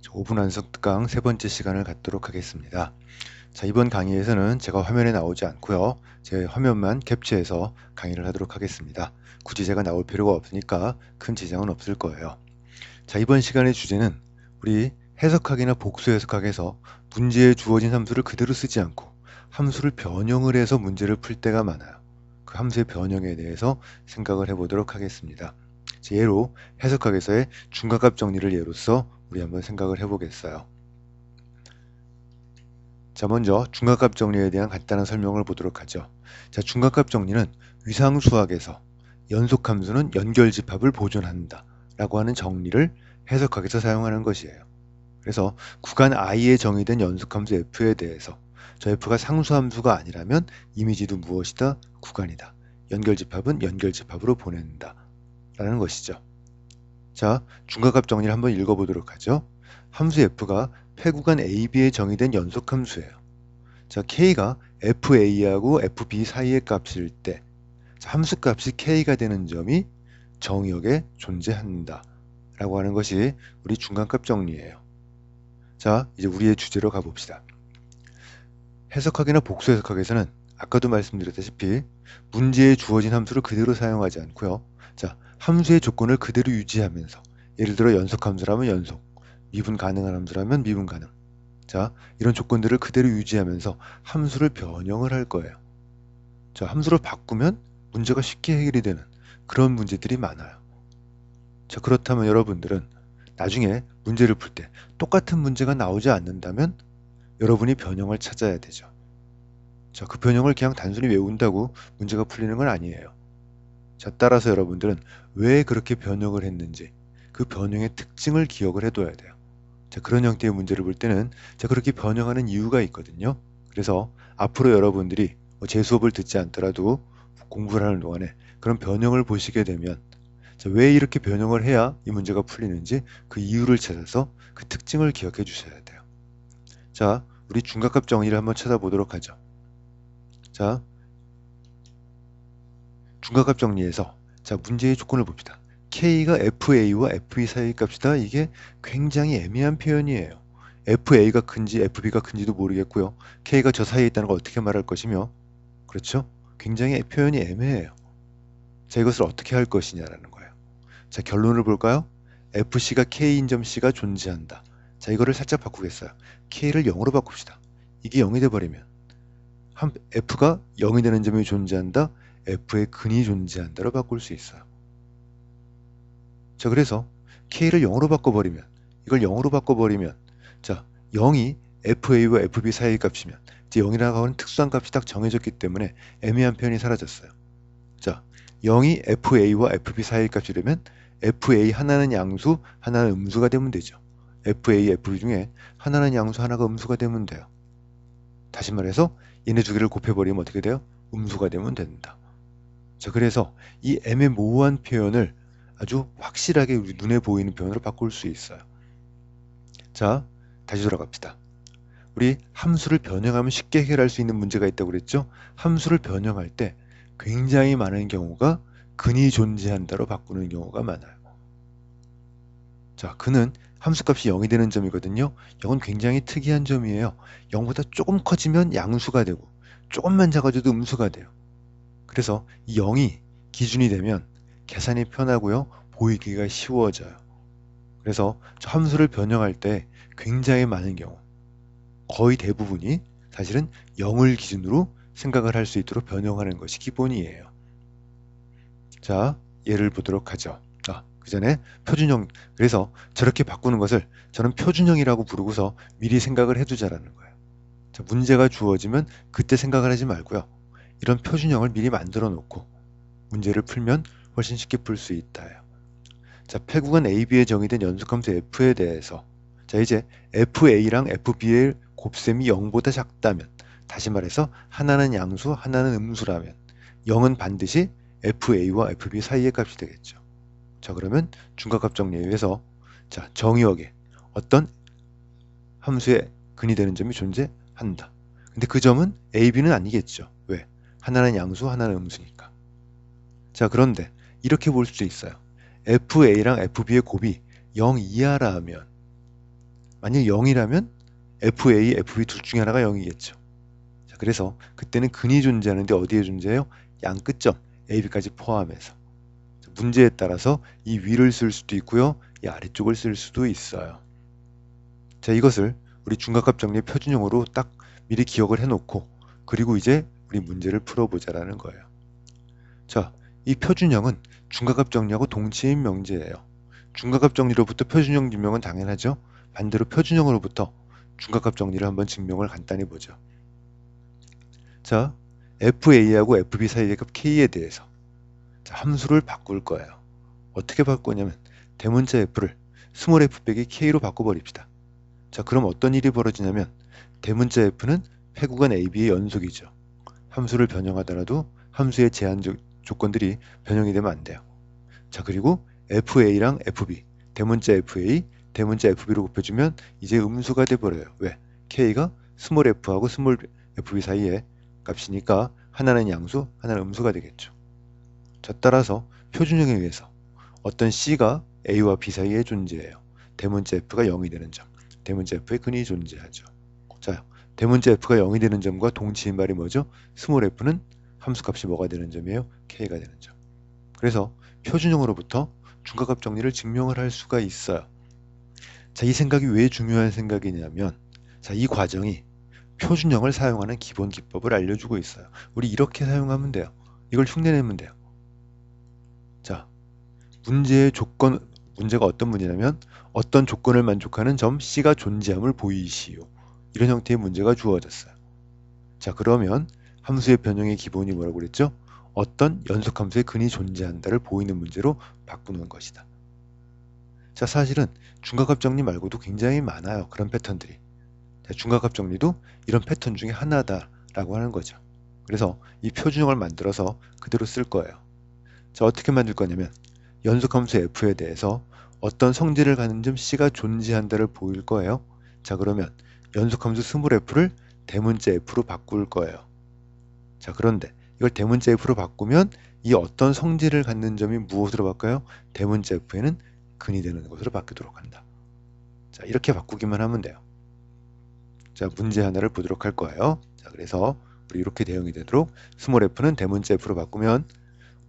5분 완성 특강 세 번째 시간을 갖도록 하겠습니다. 자, 이번 강의에서는 제가 화면에 나오지 않고요. 제 화면만 캡처해서 강의를 하도록 하겠습니다. 굳이 제가 나올 필요가 없으니까 큰 지장은 없을 거예요. 자, 이번 시간의 주제는 우리 해석하기나 복수 해석학에서 문제에 주어진 함수를 그대로 쓰지 않고 함수를 변형을 해서 문제를 풀 때가 많아요. 그 함수의 변형에 대해서 생각을 해보도록 하겠습니다. 예로 해석학에서의 중괄값 정리를 예로서 우리 한번 생각을 해보겠어요. 자, 먼저 중괄값 정리에 대한 간단한 설명을 보도록 하죠. 자, 중괄값 정리는 위상수학에서 연속함수는 연결집합을 보존한다 라고 하는 정리를 해석학에서 사용하는 것이에요. 그래서 구간 i에 정의된 연속함수 f에 대해서 저 f가 상수함수가 아니라면 이미지도 무엇이다? 구간이다. 연결집합은 연결집합으로 보낸다 라는 것이죠. 자, 중괄값 정리를 한번 읽어보도록 하죠. 함수 f가 폐구간 AB에 정의된 연속함수예요. 자, k가 fa하고 fb 사이의 값일 때 함수값이 k가 되는 점이 정의역에 존재한다 라고 하는 것이 우리 중간값 정리예요. 자, 이제 우리의 주제로 가봅시다. 해석학이나 복수 해석학에서는 아까도 말씀드렸다시피 문제에 주어진 함수를 그대로 사용하지 않고요. 자, 함수의 조건을 그대로 유지하면서 예를 들어 연속함수라면 연속, 미분 가능한 함수라면 미분 가능. 자, 이런 조건들을 그대로 유지하면서 함수를 변형을 할 거예요. 자, 함수를 바꾸면 문제가 쉽게 해결이 되는 그런 문제들이 많아요. 자, 그렇다면 여러분들은 나중에 문제를 풀 때 똑같은 문제가 나오지 않는다면 여러분이 변형을 찾아야 되죠. 자, 그 변형을 그냥 단순히 외운다고 문제가 풀리는 건 아니에요. 자, 따라서 여러분들은 왜 그렇게 변형을 했는지 그 변형의 특징을 기억을 해둬야 돼요. 자, 그런 형태의 문제를 볼 때는 자, 그렇게 변형하는 이유가 있거든요. 그래서 앞으로 여러분들이 제 수업을 듣지 않더라도 공부를 하는 동안에 그런 변형을 보시게 되면 자, 왜 이렇게 변형을 해야 이 문제가 풀리는지 그 이유를 찾아서 그 특징을 기억해 주셔야 돼요. 자, 우리 중괄값 정리를 한번 찾아보도록 하죠. 자, 중괄값 정리에서 자, 문제의 조건을 봅시다. K가 FA와 FB 사이의 값이다. 이게 굉장히 애매한 표현이에요. FA가 큰지 FB가 큰지도 모르겠고요. K가 저 사이에 있다는 걸 어떻게 말할 것이며 그렇죠? 굉장히 표현이 애매해요. 자, 이것을 어떻게 할 것이냐라는 거예요. 자, 결론을 볼까요? FC가 K인 점 C가 존재한다. 자, 이거를 살짝 바꾸겠어요. K를 0으로 바꿉시다. 이게 0이 돼버리면 F가 0이 되는 점이 존재한다. F의 근이 존재한다로 바꿀 수 있어요. 자, 그래서 K를 0으로 바꿔버리면 이걸 0으로 바꿔버리면 자, 0이 FA와 FB 사이의 값이면 이제 0이라고 하는 특수한 값이 딱 정해졌기 때문에 애매한 표현이 사라졌어요. 자, 0이 FA와 FB 사이의 값이 되면 FA 하나는 양수, 하나는 음수가 되면 되죠. FA, FB 중에 하나는 양수, 하나가 음수가 되면 돼요. 다시 말해서 얘네 두 개를 곱해버리면 어떻게 돼요? 음수가 되면 된다. 자, 그래서 이 애매모호한 표현을 아주 확실하게 우리 눈에 보이는 표현으로 바꿀 수 있어요. 자, 다시 돌아갑시다. 우리 함수를 변형하면 쉽게 해결할 수 있는 문제가 있다고 그랬죠? 함수를 변형할 때 굉장히 많은 경우가 근이 존재한다로 바꾸는 경우가 많아요. 자, 근은 함수값이 0이 되는 점이거든요. 0은 굉장히 특이한 점이에요. 0보다 조금 커지면 양수가 되고 조금만 작아져도 음수가 돼요. 그래서 이 0이 기준이 되면 계산이 편하고요. 보이기가 쉬워져요. 그래서 저 함수를 변형할 때 굉장히 많은 경우 거의 대부분이 사실은 0을 기준으로 생각을 할 수 있도록 변형하는 것이 기본이에요. 자, 예를 보도록 하죠. 그 전에 표준형, 그래서 저렇게 바꾸는 것을 저는 표준형이라고 부르고서 미리 생각을 해두자라는 거예요. 자, 문제가 주어지면 그때 생각을 하지 말고요. 이런 표준형을 미리 만들어 놓고 문제를 풀면 훨씬 쉽게 풀 수 있다요. 자, 폐구간 AB에 정의된 연속함수 F에 대해서 자, 이제 FA랑 FB의 곱셈이 0보다 작다면 다시 말해서 하나는 양수, 하나는 음수라면 0은 반드시 FA와 FB 사이의 값이 되겠죠. 자, 그러면 중괄값 정리에 의해서 자, 정의역에 어떤 함수의 근이 되는 점이 존재한다. 근데 그 점은 AB는 아니겠죠. 왜? 하나는 양수, 하나는 음수니까. 자, 그런데 이렇게 볼 수도 있어요. FA랑 FB의 곱이 0 이하라면 만약 0이라면 FA, FB 둘 중에 하나가 0이겠죠. 자, 그래서 그때는 근이 존재하는데 어디에 존재해요? 양 끝점 AB까지 포함해서. 문제에 따라서 이 위를 쓸 수도 있고요. 이 아래쪽을 쓸 수도 있어요. 자, 이것을 우리 중각값 정리의 표준형으로 딱 미리 기억을 해놓고 그리고 이제 우리 문제를 풀어보자라는 거예요. 자, 이 표준형은 중각값 정리하고 동치인 명제예요. 중각값 정리로부터 표준형 증명은 당연하죠. 반대로 표준형으로부터 중각값 정리를 한번 증명을 간단히 보죠. 자, FA하고 FB 사이의 값 K에 대해서 자, 함수를 바꿀 거예요. 어떻게 바꾸냐면 대문자 F를 스몰 f 빼기 K로 바꿔버립시다. 자, 그럼 어떤 일이 벌어지냐면 대문자 F는 패구간 AB의 연속이죠. 함수를 변형하더라도 함수의 제한 조건들이 변형이 되면 안 돼요. 자, 그리고 FA랑 FB, 대문자 FA, 대문자 FB로 곱해주면 이제 음수가 돼버려요. 왜? K가 스몰 f하고 스몰 FB 사이의 값이니까 하나는 양수, 하나는 음수가 되겠죠. 자, 따라서 표준형에 의해서 어떤 C가 A와 B 사이에 존재해요. 대문자 F가 0이 되는 점, 대문자 F의 근이 존재하죠. 자, 대문자 F가 0이 되는 점과 동치인 말이 뭐죠? 스몰 F는 함수값이 뭐가 되는 점이에요? K가 되는 점. 그래서 표준형으로부터 중각값 정리를 증명을 할 수가 있어요. 자, 이 생각이 왜 중요한 생각이냐면 자, 이 과정이 표준형을 사용하는 기본 기법을 알려주고 있어요. 우리 이렇게 사용하면 돼요. 이걸 흉내내면 돼요. 자, 문제가 어떤 문제냐면 어떤 조건을 만족하는 점 C가 존재함을 보이시오. 이런 형태의 문제가 주어졌어요. 자, 그러면 함수의 변형의 기본이 뭐라고 그랬죠? 어떤 연속함수의 근이 존재한다를 보이는 문제로 바꾸는 것이다. 자, 사실은 중각값 정리 말고도 굉장히 많아요. 그런 패턴들이. 자, 중각값 정리도 이런 패턴 중에 하나다라고 하는 거죠. 그래서 이 표준형을 만들어서 그대로 쓸 거예요. 자, 어떻게 만들 거냐면 연속함수 F에 대해서 어떤 성질을 갖는 점 C가 존재한다를 보일 거예요. 자, 그러면 연속함수 스몰 F를 대문자 F로 바꿀 거예요. 자, 그런데 이걸 대문자 F로 바꾸면 이 어떤 성질을 갖는 점이 무엇으로 바꿔요? 대문자 F에는 근이 되는 것으로 바뀌도록 한다. 자, 이렇게 바꾸기만 하면 돼요. 자, 문제 하나를 보도록 할 거예요. 자, 그래서 우리 이렇게 대응이 되도록 스몰 F는 대문자 F로 바꾸면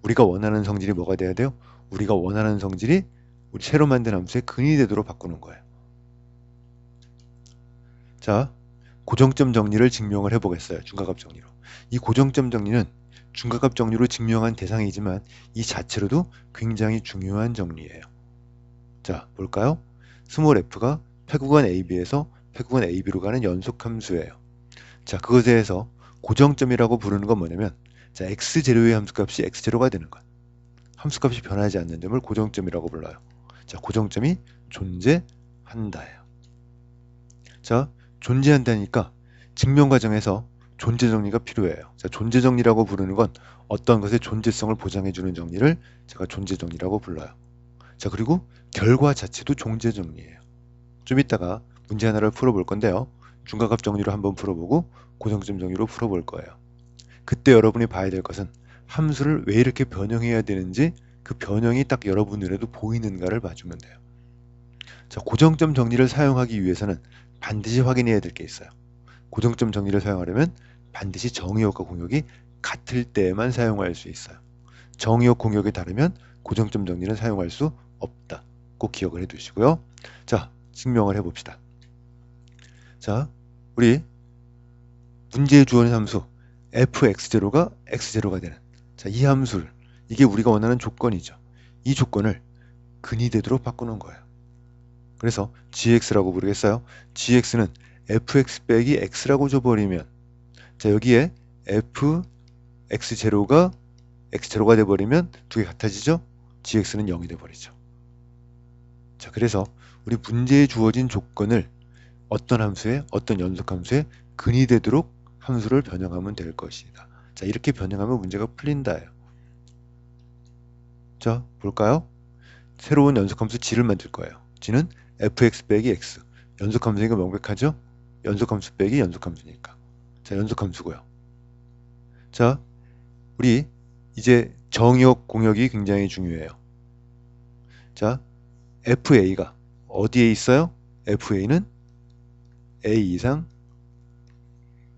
우리가 원하는 성질이 뭐가 돼야 돼요? 우리가 원하는 성질이 우리 새로 만든 함수의 근이 되도록 바꾸는 거예요. 자, 고정점 정리를 증명을 해보겠어요. 중각값 정리로. 이 고정점 정리는 중각값 정리로 증명한 대상이지만 이 자체로도 굉장히 중요한 정리예요. 자, 볼까요? 스몰 f가 패구간 AB에서 패구간 AB로 가는 연속함수예요. 자, 그것에 대해서 고정점이라고 부르는 건 뭐냐면 자, x0의 함수값이 x0가 되는 것. 함수값이 변하지 않는 점을 고정점이라고 불러요. 자, 고정점이 존재한다예요. 자, 존재한다니까 증명 과정에서 존재 정리가 필요해요. 자, 존재 정리라고 부르는 건 어떤 것의 존재성을 보장해주는 정리를 제가 존재 정리라고 불러요. 자, 그리고 결과 자체도 존재 정리예요. 좀 이따가 문제 하나를 풀어볼 건데요. 중각값 정리로 한번 풀어보고 고정점 정리로 풀어볼 거예요. 그때 여러분이 봐야 될 것은 함수를 왜 이렇게 변형해야 되는지 그 변형이 딱 여러분 눈에도 보이는가를 봐주면 돼요. 자, 고정점 정리를 사용하기 위해서는 반드시 확인해야 될 게 있어요. 고정점 정리를 사용하려면 반드시 정의역과 공역이 같을 때에만 사용할 수 있어요. 정의역 공역이 다르면 고정점 정리는 사용할 수 없다. 꼭 기억을 해 두시고요. 자, 증명을 해봅시다. 자, 우리 문제에 주어진 함수 fx0가 x0가 되는 자, 이 함수를 이게 우리가 원하는 조건이죠. 이 조건을 근이 되도록 바꾸는 거예요. 그래서 gx라고 부르겠어요. gx는 fx 빼기 x라고 줘버리면 자, 여기에 fx0가 x0가 돼버리면 두 개 같아지죠? gx는 0이 돼버리죠. 자, 그래서 우리 문제에 주어진 조건을 어떤 함수에 어떤 연속함수에 근이 되도록 함수를 변형하면 될 것이다. 자, 이렇게 변형하면 문제가 풀린다예요. 자, 볼까요? 새로운 연속함수 g를 만들 거예요. g는 fx 빼기 x. 연속함수니까 명백하죠? 연속함수 빼기 연속함수니까. 자, 연속함수고요. 자, 우리 이제 정의역 공역이 굉장히 중요해요. 자, FA가 어디에 있어요? FA는 A 이상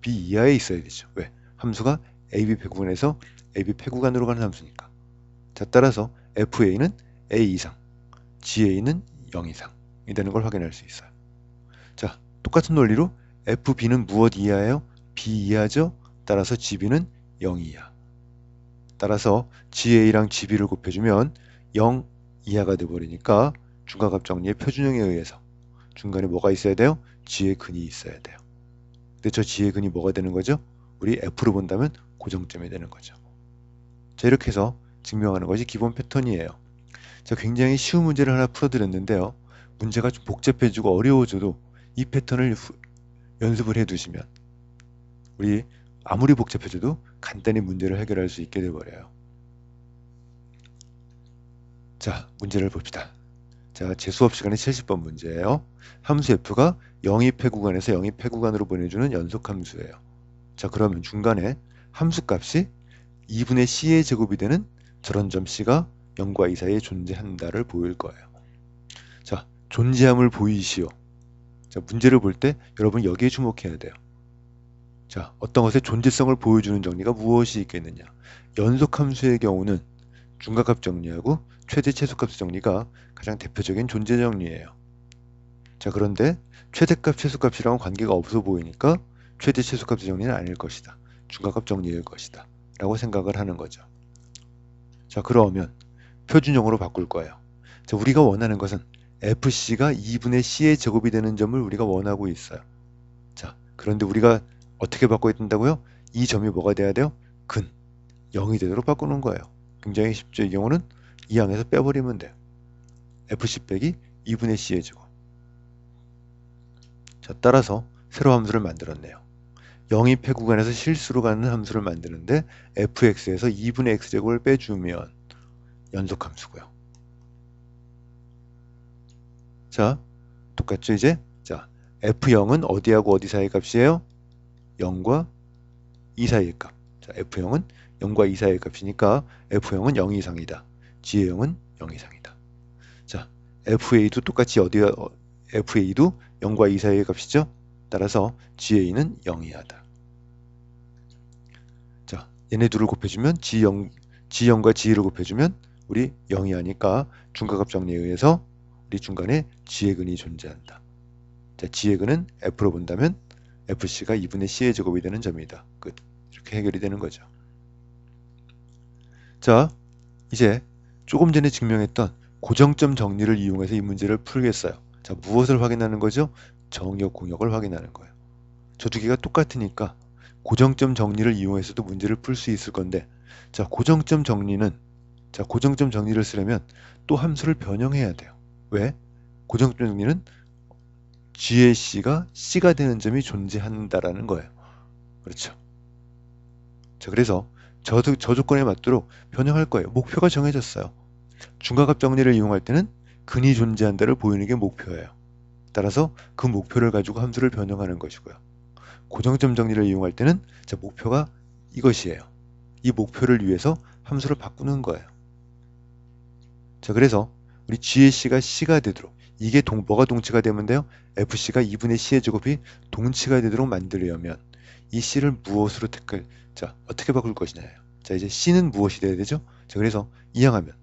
B 이하에 있어야 되죠. 왜? 함수가 AB 폐구간에서 AB 폐구간으로 가는 함수니까. 자, 따라서 FA는 A 이상, GA는 0 이상이 되는 걸 확인할 수 있어요. 자, 똑같은 논리로 FB는 무엇 이하예요? B 이하죠? 따라서 GB는 0 이하. 따라서 GA랑 GB를 곱해주면 0 이하가 돼버리니까 중과값 정리의 표준형에 의해서 중간에 뭐가 있어야 돼요? G의 근이 있어야 돼요. 근데 저 G의 근이 뭐가 되는 거죠? 우리 F로 본다면 고정점이 되는 거죠. 자, 이렇게 해서 증명하는 것이 기본 패턴이에요. 자, 굉장히 쉬운 문제를 하나 풀어드렸는데요. 문제가 좀 복잡해지고 어려워져도 이 패턴을 연습을 해두시면 우리 아무리 복잡해져도 간단히 문제를 해결할 수 있게 돼버려요. 자, 문제를 봅시다. 자, 제 수업 시간에 70번 문제예요. 함수 f가 영입해 구간에서 영입해 구간으로 보내주는 연속함수예요. 자, 그러면 중간에 함수값이 2분의 c의 제곱이 되는 저런 점 c가 0과 2 사이에 존재한다를 보일 거예요. 자, 존재함을 보이시오. 자, 문제를 볼 때 여러분 여기에 주목해야 돼요. 자, 어떤 것의 존재성을 보여주는 정리가 무엇이 있겠느냐. 연속함수의 경우는 중과값 정리하고 최대 최소값 정리가 가장 대표적인 존재 정리예요. 자, 그런데 최대값 최소값이랑은 관계가 없어 보이니까 최대 최소값 정리는 아닐 것이다. 중과값 정리일 것이다. 라고 생각을 하는 거죠. 자, 그러면 표준형으로 바꿀 거예요. 자, 우리가 원하는 것은 FC가 2분의 C의 제곱이 되는 점을 우리가 원하고 있어요. 자, 그런데 우리가 어떻게 바꿔야 된다고요? 이 점이 뭐가 돼야 돼요? 근 0이 되도록 바꾸는 거예요. 굉장히 쉽죠. 이 경우는 이 항에서 빼버리면 돼요. FC 빼기 2분의 C의 제곱. 자, 따라서 세로 함수를 만들었네요. 영입해 구간에서 실수로 가는 함수를 만드는데 fx에서 2분의 x제곱을 빼주면 연속함수고요. 자, 똑같죠 이제? 자, f0은 어디하고 어디 사이의 값이에요? 0과 2 사이의 값. 자, f0은 0과 2 사이의 값이니까 f0은 0 이상이다. g의0은 0 이상이다. 자, fa도 똑같이 fa도 0과 2 사이의 값이죠? 따라서 GA는 0 이하다. 자, 얘네 둘을 곱해주면 G0과 G를 곱해주면 우리 0 이하니까 중과값 정리에 의해서 우리 중간에 G의 근이 존재한다. 자, G의 근은 F로 본다면 FC가 2분의 C의 제곱이 되는 점이다. 끝. 이렇게 해결이 되는 거죠. 자, 이제 조금 전에 증명했던 고정점 정리를 이용해서 이 문제를 풀겠어요. 자, 무엇을 확인하는 거죠? 정역 공역을 확인하는 거예요. 저 두 개가 똑같으니까 고정점 정리를 이용해서도 문제를 풀 수 있을 건데, 자, 고정점 정리를 쓰려면 또 함수를 변형해야 돼요. 왜? 고정점 정리는 G의 C가 C가 되는 점이 존재한다라는 거예요. 그렇죠. 자, 그래서 저 조건에 맞도록 변형할 거예요. 목표가 정해졌어요. 중과값 정리를 이용할 때는 근이 존재한다를 보이는 게 목표예요. 따라서 그 목표를 가지고 함수를 변형하는 것이고요. 고정점 정리를 이용할 때는 자, 목표가 이것이에요. 이 목표를 위해서 함수를 바꾸는 거예요. 자, 그래서 우리 G의 C가 C가 되도록 이게 뭐가 동치가 되면 돼요? FC가 2분의 C의 제곱이 동치가 되도록 만들려면 이 C를 무엇으로 자, 어떻게 바꿀 것이냐예요. 자, 이제 C는 무엇이 돼야 되죠? 자, 그래서 이항하면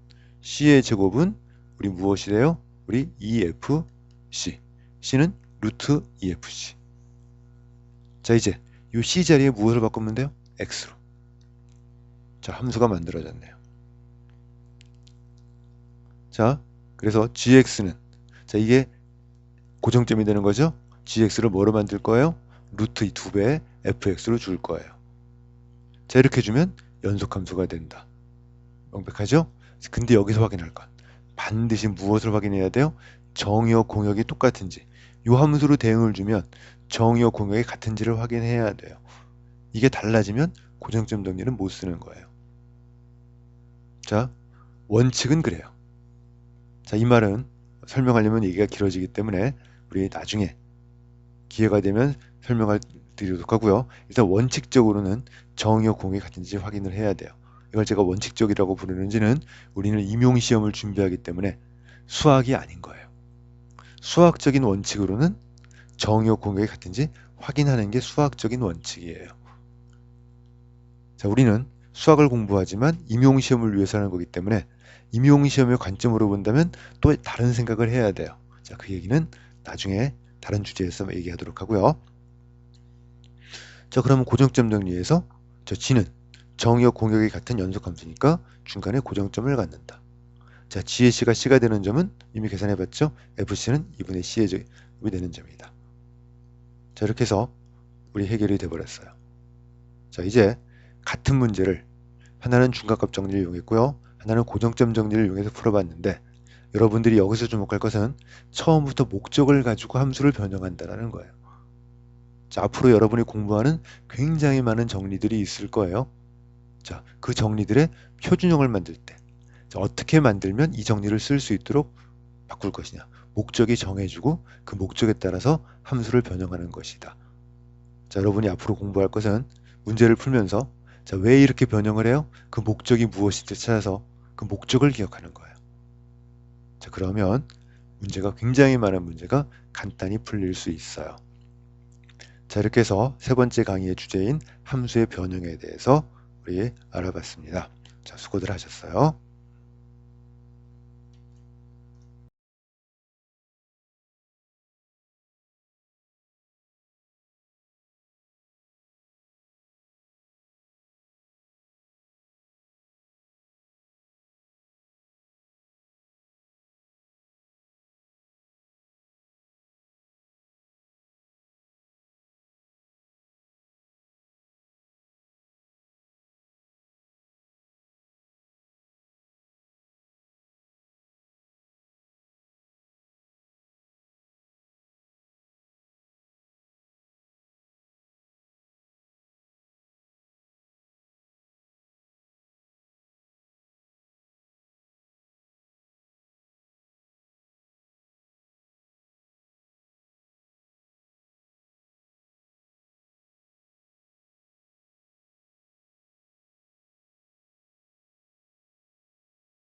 C의 제곱은 우리 무엇이 돼요? 우리 EFC. C는 루트 EFC. 자, 이제 이 C 자리에 무엇을 바꾸면 돼요? X로. 자, 함수가 만들어졌네요. 자, 그래서 GX는 자, 이게 고정점이 되는 거죠? GX를 뭐로 만들 거예요? 루트 2배의 FX로 줄 거예요. 자, 이렇게 주면 연속함수가 된다. 명백하죠? 근데 여기서 확인할 것. 반드시 무엇을 확인해야 돼요? 정의역 공역이 똑같은지. 이 함수로 대응을 주면 정의역 공역이 같은지를 확인해야 돼요. 이게 달라지면 고정점 정리는 못 쓰는 거예요. 자, 원칙은 그래요. 자, 이 말은 설명하려면 얘기가 길어지기 때문에 우리 나중에 기회가 되면 설명을 드리도록 하고요. 일단 원칙적으로는 정의역 공역이 같은지 확인을 해야 돼요. 이걸 제가 원칙적이라고 부르는지는 우리는 임용시험을 준비하기 때문에 수학이 아닌 거예요. 수학적인 원칙으로는 정의역 공역이 같은지 확인하는 게 수학적인 원칙이에요. 자, 우리는 수학을 공부하지만 임용시험을 위해서 하는 거기 때문에 임용시험의 관점으로 본다면 또 다른 생각을 해야 돼요. 자, 그 얘기는 나중에 다른 주제에서 얘기하도록 하고요. 자, 그러면 고정점 정리해서 저 G는 정의역 공역이 같은 연속함수니까 중간에 고정점을 갖는다. 자, G의 C가 C가 되는 점은 이미 계산해봤죠? FC는 2분의 C의 제곱이 되는 점이다. 자, 이렇게 해서 우리 해결이 돼버렸어요. 자, 이제 같은 문제를 하나는 중간값 정리를 이용했고요. 하나는 고정점 정리를 이용해서 풀어봤는데 여러분들이 여기서 주목할 것은 처음부터 목적을 가지고 함수를 변형한다는 거예요. 자, 앞으로 여러분이 공부하는 굉장히 많은 정리들이 있을 거예요. 자, 그 정리들의 표준형을 만들 때 자, 어떻게 만들면 이 정리를 쓸 수 있도록 바꿀 것이냐. 목적이 정해주고 그 목적에 따라서 함수를 변형하는 것이다. 자, 여러분이 앞으로 공부할 것은 문제를 풀면서 자, 왜 이렇게 변형을 해요? 그 목적이 무엇인지 찾아서 그 목적을 기억하는 거예요. 자, 그러면 문제가 굉장히 많은 문제가 간단히 풀릴 수 있어요. 자, 이렇게 해서 세 번째 강의의 주제인 함수의 변형에 대해서 우리 알아봤습니다. 자, 수고들 하셨어요.